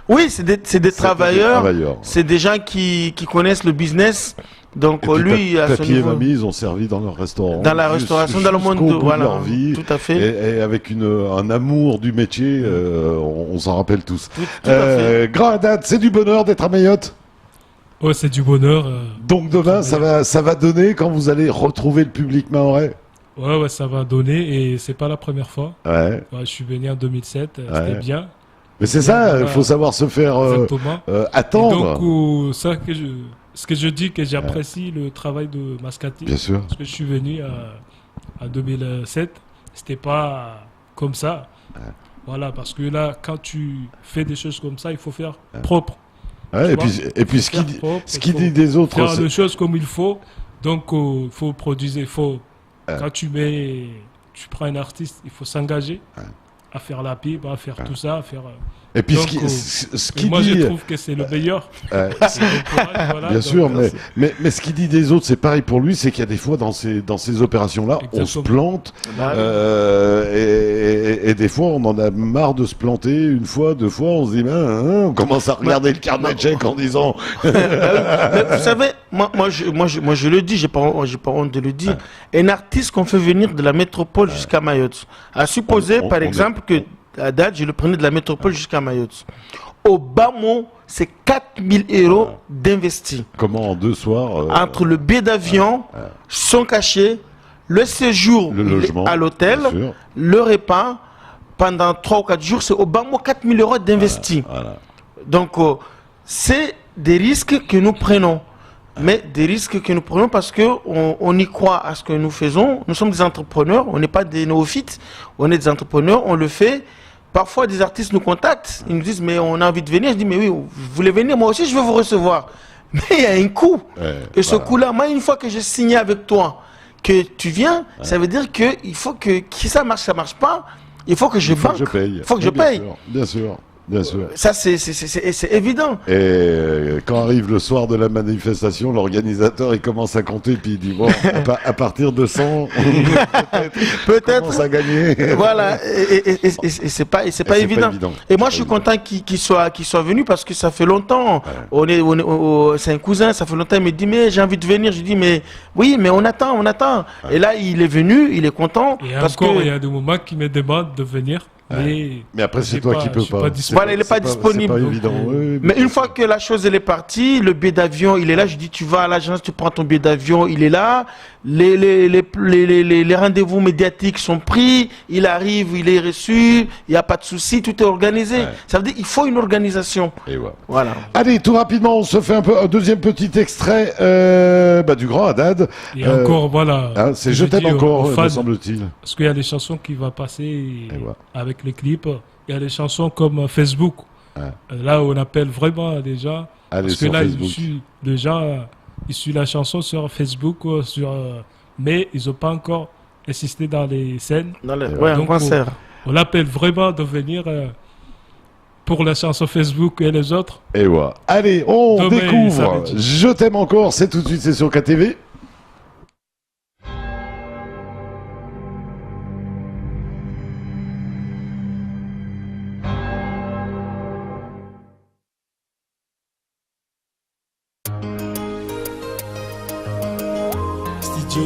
Oui, c'est des travailleurs. C'est des gens qui connaissent le business. Donc lui, à ce Papy et niveau, mamie, ils ont servi dans leur restaurant. Dans la restauration, dans le monde de leur vie. Tout à fait. Et avec un amour du métier, on s'en rappelle tous. Tout à fait. Grand Haddad, c'est du bonheur d'être à Mayotte. Ouais, c'est du bonheur. Donc demain, ça va donner quand vous allez retrouver le public mahorais. Ouais, ça va donner, et c'est pas la première fois. Je suis venu en 2007, c'était bien. Mais c'est ça, il faut savoir se faire attendre. Et donc, ce que je dis, que j'apprécie le travail de Mascati. Bien sûr. Parce que je suis venu en 2007, c'était pas comme ça. Voilà, parce que là, quand tu fais des choses comme ça, il faut faire propre. Et puis ce qui dit des autres, faire des choses comme il faut. Donc, il faut produire, quand tu prends un artiste, il faut s'engager à faire la pipe, à faire tout ça, à faire Et puis Donc, ce qui moi, dit, je trouve que c'est le meilleur. C'est le courage, voilà. bien Donc, sûr, mais ce qu'il dit des autres, c'est pareil pour lui, c'est qu'il y a des fois dans ces opérations-là, on se plante, et des fois on en a marre de se planter, une fois, deux fois, on se dit, on commence à regarder le carnet de chèques en disant. Mais vous savez, moi je le dis, j'ai pas honte de le dire. Un artiste qu'on fait venir de la métropole jusqu'à Mayotte, à supposer par exemple que à date, je le prenais de la métropole jusqu'à Mayotte. Au bas mot, c'est 4 000 € d'investis. Comment en 2 soirs Entre le billet d'avion, son cachet, le séjour le logement, à l'hôtel, le repas, pendant 3 ou 4 jours, c'est au bas mot 4 000 € d'investis. Voilà. Donc, c'est des risques que nous prenons. Mais des risques que nous prenons parce qu'on y croit à ce que nous faisons. Nous sommes des entrepreneurs, on n'est pas des néophytes, on est des entrepreneurs, on le fait. Parfois, des artistes nous contactent, ils nous disent, mais on a envie de venir. Je dis, mais oui, vous voulez venir, moi aussi, je veux vous recevoir. Mais il y a un coût. Et ce coût-là, moi, une fois que j'ai signé avec toi, que tu viens, ça veut dire qu'il faut que, si ça marche pas, il faut que je banque. Il faut que je paye. Bien sûr. Bien sûr. Ça, c'est évident. Et quand arrive le soir de la manifestation, l'organisateur, il commence à compter, puis il dit, bon, à partir de 100, peut-être commence à gagner. Voilà, et c'est pas évident. Et moi, je suis content qu'il soit venu parce que ça fait longtemps. C'est un cousin, ça fait longtemps, il me dit, mais j'ai envie de venir. Je dis, mais oui, mais on attend. Et là, il est venu, il est content. Et encore, il y a des moments qui me demandent de venir. Mais après, c'est toi qui peux pas. Voilà, il n'est pas disponible. C'est pas évident. Mais une fois que la chose elle est partie, le billet d'avion il est là. Je dis tu vas à l'agence, tu prends ton billet d'avion, il est là. Les rendez-vous médiatiques sont pris. Il arrive, il est reçu. Il n'y a pas de souci, tout est organisé. Ça veut dire qu'il faut une organisation. Et voilà. Allez, tout rapidement, on se fait un deuxième petit extrait du grand Haddad. Et encore, voilà. C'est Je t'aime encore, me semble-t-il. Parce qu'il y a des chansons qui vont passer avec les clips. Il y a des chansons comme Facebook. Là, on appelle vraiment les gens. Parce que là, les gens, ils suivent la chanson sur Facebook, mais ils n'ont pas encore assisté dans les scènes. Donc, on l'appelle vraiment de venir pour la chanson Facebook et les autres. Et voilà. Allez, on découvre Je t'aime encore. C'est tout de suite, c'est sur KTV.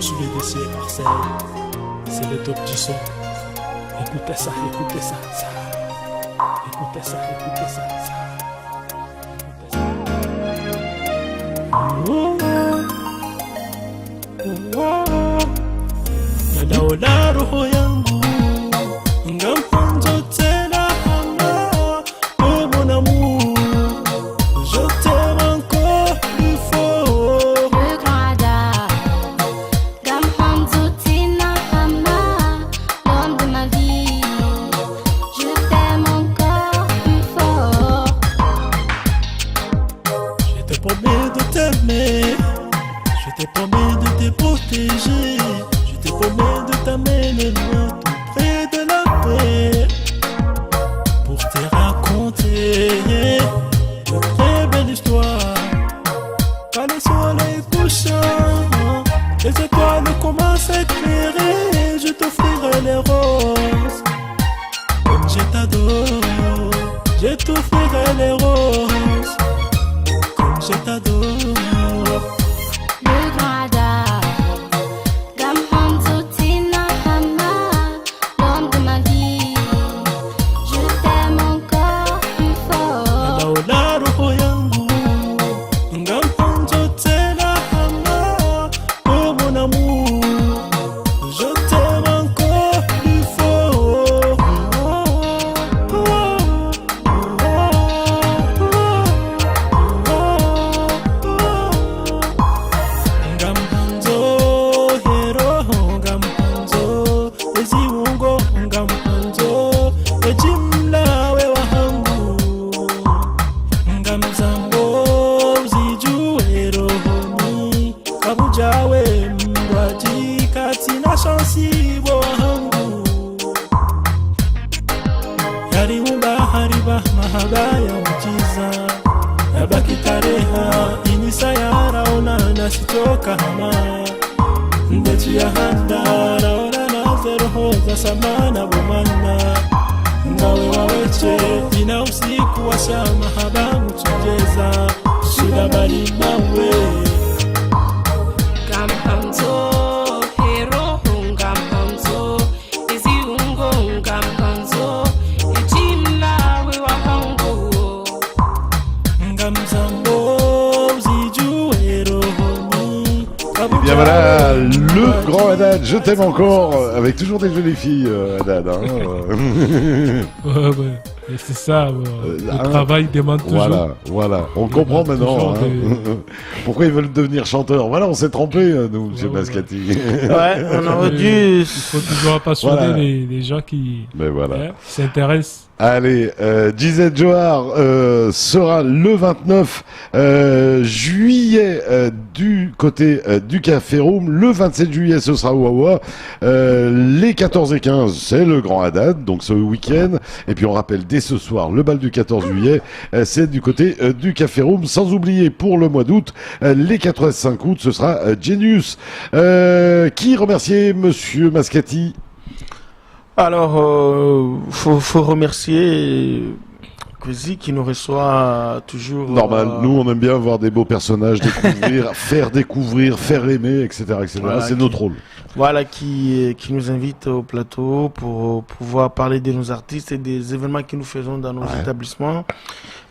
Sous les dossiers Marseille, c'est le top du son. Écoutez ça. Écoutez ça. Nanaona roho yangu ngampanzo tena hama, oh mon amour, je t'aime encore plus fort. Je te promets de te protéger, je te promets de t'amener loin, tout près de la paix, pour te raconter de très belles histoires. Quand le soleil couchant, les étoiles commencent à éclairer, je t'offrirai les roses. Comme je t'adore, je t'offrirai les roses. Comme je t'adore. Hariba habaya mchiza nabaki tareha inisayara onana sitoka hama ndechi ya handara onana zeroho za samana bomana ngawe waweche ina usiku wa shama haba mchujeza shida bali mawe Gampanzo hero gampanzo izi ungo gampanzo ijimla we wahangu ngamzambo zijue rohoni Bien voilà, le grand Haddad, je t'aime encore, avec toujours des jolies filles, Haddad. Hein. Ouais. Et c'est ça, le travail demande toujours. Voilà, on comprend maintenant hein. Pourquoi ils veulent devenir chanteurs. Voilà, on s'est trompé, nous, M. Mascati. Ouais, on aurait dû... Il faut toujours passionner les gens qui s'intéressent. Allez, Gisèle Johar sera le 29 juillet du côté du Café Room. Le 27 juillet, ce sera Wawa. Les 14 et 15, c'est le Grand Haddad, donc ce week-end. Et puis on rappelle dès ce soir, le bal du 14 juillet, c'est du côté du Café Room. Sans oublier pour le mois d'août, les 4 et 5 août, ce sera Genius. Qui remercier Monsieur Mascati? Alors, faut remercier Kwesi qui nous reçoit toujours. Normal, nous on aime bien voir des beaux personnages, découvrir, faire aimer, etc. Voilà, c'est notre rôle. Voilà, qui nous invite au plateau pour pouvoir parler de nos artistes et des événements que nous faisons dans nos établissements.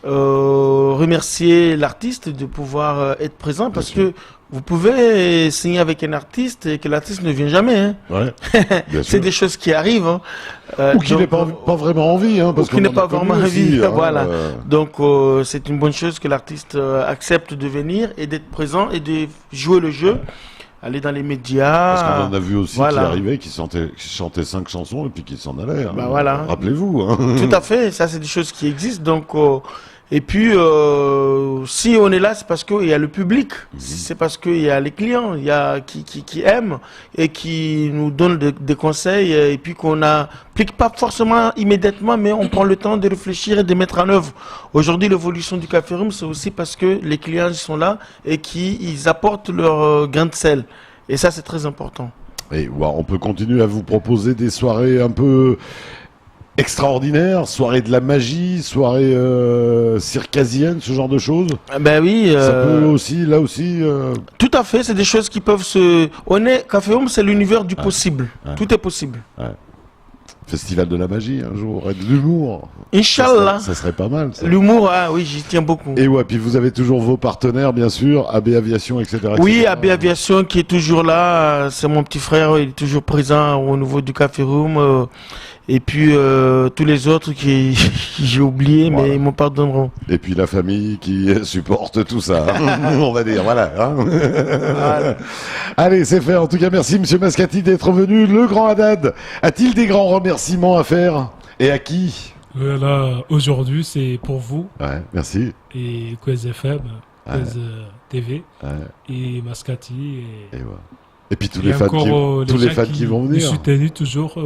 Remercier l'artiste de pouvoir être présent parce que vous pouvez signer avec un artiste et que l'artiste ne vient jamais. Hein. Ouais, c'est des choses qui arrivent. Hein. Ou qui n'est pas vraiment envie. Hein, parce qui n'est pas vraiment envie. Hein, voilà. Donc c'est une bonne chose que l'artiste accepte de venir et d'être présent et de jouer le jeu. Aller dans les médias. Parce qu'on en a vu aussi qui arrivaient, qui chantaient 5 chansons et puis qui s'en allaient. Hein. Bah voilà. Rappelez-vous. Hein. Tout à fait. Ça, c'est des choses qui existent. Donc, et puis, si on est là, c'est parce qu'il y a le public. C'est parce qu'il y a les clients qui aiment et qui nous donnent des conseils et puis qu'on n'applique pas forcément immédiatement, mais on prend le temps de réfléchir et de mettre en œuvre. Aujourd'hui, l'évolution du Café Room, c'est aussi parce que les clients sont là et qu'ils apportent leur grain de sel. Et ça, c'est très important. Et on peut continuer à vous proposer des soirées un peu extraordinaires, soirées de la magie, soirées circassiennes, ce genre de choses. Ben oui. Ça peut aussi, là aussi. Tout à fait, c'est des choses qui peuvent se. Café Room, c'est l'univers du possible. Tout est possible. Festival de la magie un jour, et de l'humour. Inch'Allah. Ça serait pas mal. L'humour, oui, j'y tiens beaucoup. Et puis vous avez toujours vos partenaires, bien sûr, AB Aviation, etc. Oui, AB Aviation qui est toujours là. C'est mon petit frère, il est toujours présent au niveau du Café Room. Et puis tous les autres qui j'ai oublié, mais ils m'en pardonneront. Et puis la famille qui supporte tout ça, on va dire, voilà. Hein. Voilà. Allez, c'est fait. En tout cas, merci Monsieur Mascati d'être venu. Le Grand Haddad, a-t-il des grands remerciements à faire? Et à qui? Voilà, aujourd'hui c'est pour vous. Ouais, merci. Et Quez FM, Quez TV, et Mascati. Et puis tous les fans qui vont venir. Je suis tenu toujours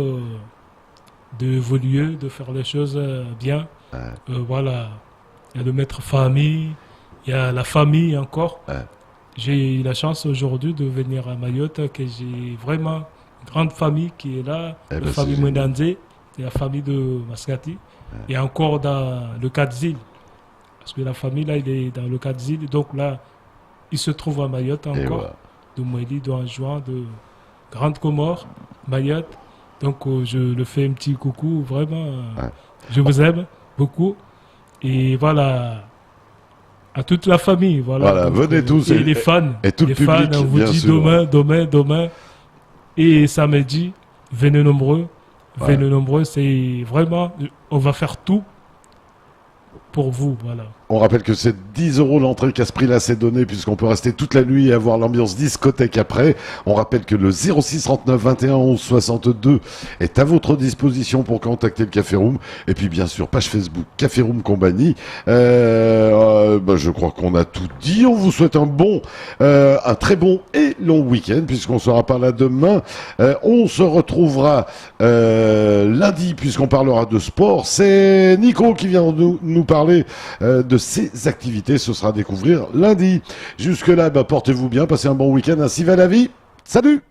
d'évoluer, de faire les choses bien. Voilà, il y a le maître famille, il y a la famille encore. J'ai eu la chance aujourd'hui de venir à Mayotte, que j'ai vraiment une grande famille qui est là, la famille Mwendanze, et la famille de Mascati, et encore dans le Kadzil. Parce que la famille là, il est dans le Kadzil, donc là, il se trouve à Mayotte encore, de Moueli, de Anjouan, de Grande Comore, Mayotte. Donc je le fais un petit coucou, vraiment. Je vous aime beaucoup. Et voilà, à toute la famille. Voilà, donc, venez tous. Et les fans. Et tout le public, on vous dit sûr. demain. Et samedi, venez nombreux. Venez nombreux, c'est vraiment, on va faire tout pour vous, voilà. On rappelle que c'est 10 € l'entrée qu'à ce prix-là c'est donné, puisqu'on peut rester toute la nuit et avoir l'ambiance discothèque après. On rappelle que le 06 39 21 11 62 est à votre disposition pour contacter le Café Room. Et puis bien sûr, page Facebook Café Room Compagnie. Je crois qu'on a tout dit. On vous souhaite un très bon et long week-end, puisqu'on sera pas là demain. On se retrouvera lundi, puisqu'on parlera de sport. C'est Nico qui vient nous parler de ses activités. Ce sera à découvrir lundi. Jusque-là, portez-vous bien, passez un bon week-end, ainsi va la vie. Salut!